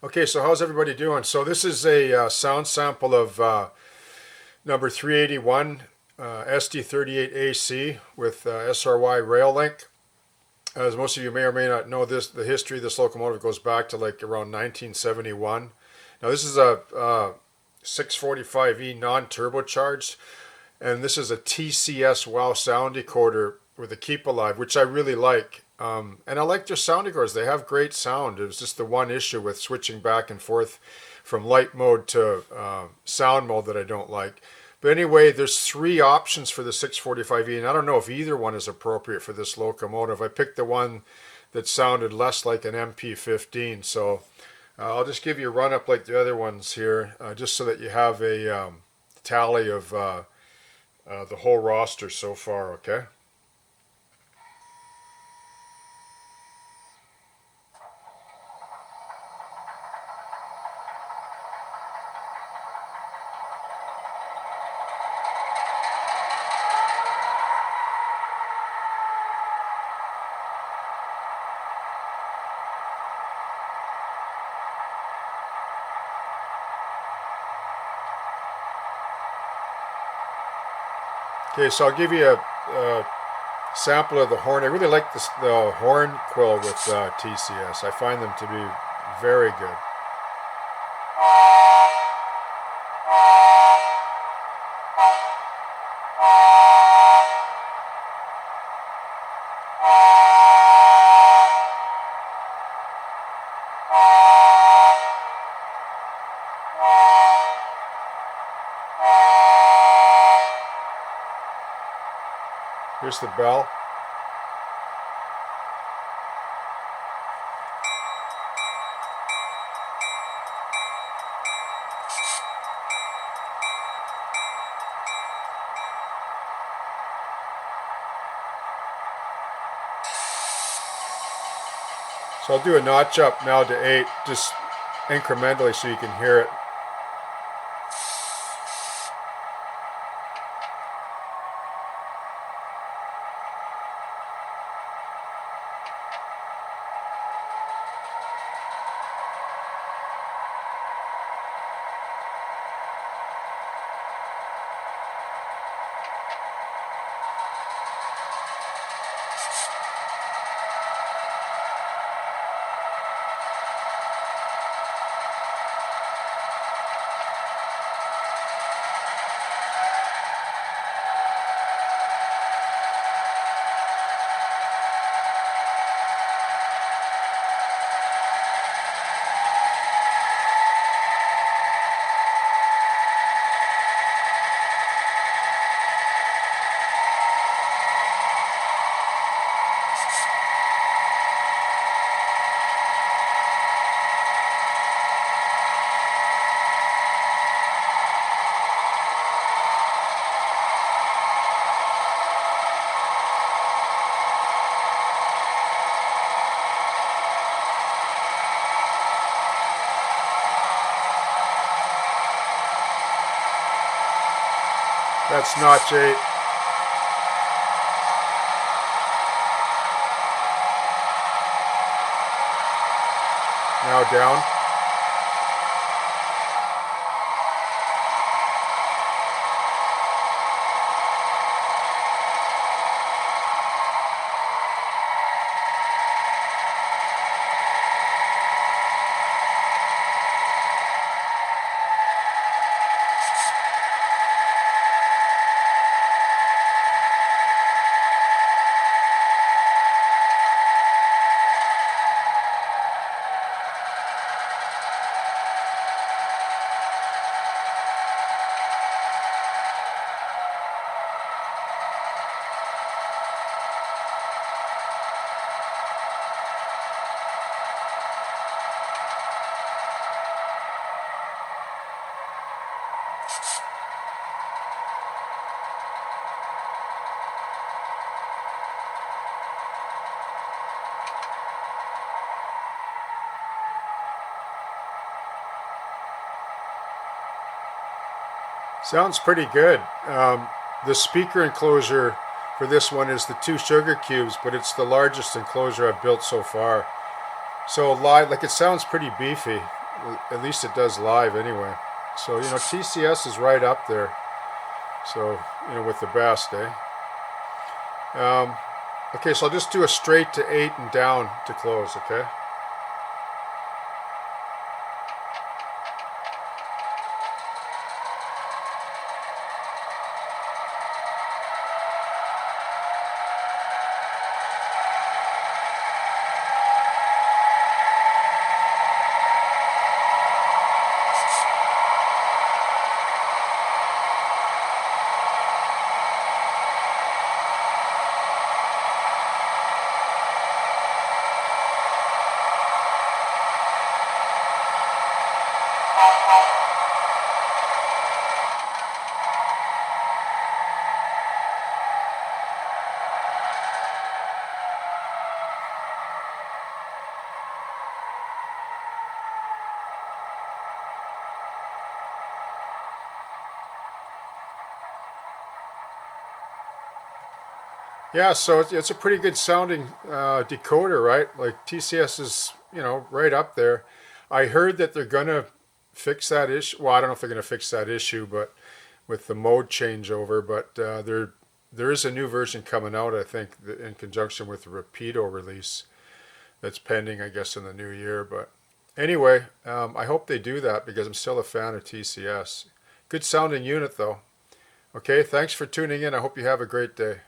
Okay, so how's everybody doing? So this is a sound sample of number 381 SD38AC with SRY rail link. As most of you may or may not know, the history of this locomotive goes back to like around 1971. Now this is a 645E non-turbocharged, and this is a TCS WOW sound decoder with a keep alive, which I really like. And I like their sound decoders. They have great sound. It was just the one issue with switching back and forth from light mode to sound mode that I don't like. But anyway, there's three options for the 645E, and I don't know if either one is appropriate for this locomotive. I picked the one that sounded less like an MP15, so I'll just give you a run up like the other ones here, just so that you have a tally of the whole roster so far, okay? Okay, so I'll give you a sample of the horn. I really like the horn quill with TCS. I find them to be very good. Here's the bell. So I'll do a notch up now to 8, just incrementally so you can hear it. That's Notch8. Now down. Sounds pretty good. The speaker enclosure for this one is the 2 sugar cubes, but it's the largest enclosure I've built so far. So live, like, it sounds pretty beefy. At least it does live anyway. So, you know, TCS is right up there. So, you know, with the best, eh? Okay, so I'll just do a straight to 8 and down to close, okay? Yeah, so it's a pretty good sounding decoder, right? Like TCS is, you know, right up there. I heard that they're gonna fix that issue. Well, I don't know if they're gonna fix that issue, but with the mode changeover. But there is a new version coming out, I think, in conjunction with the Rapido release that's pending, I guess, in the new year. But anyway, I hope they do that because I'm still a fan of TCS. Good sounding unit, though. Okay, thanks for tuning in. I hope you have a great day.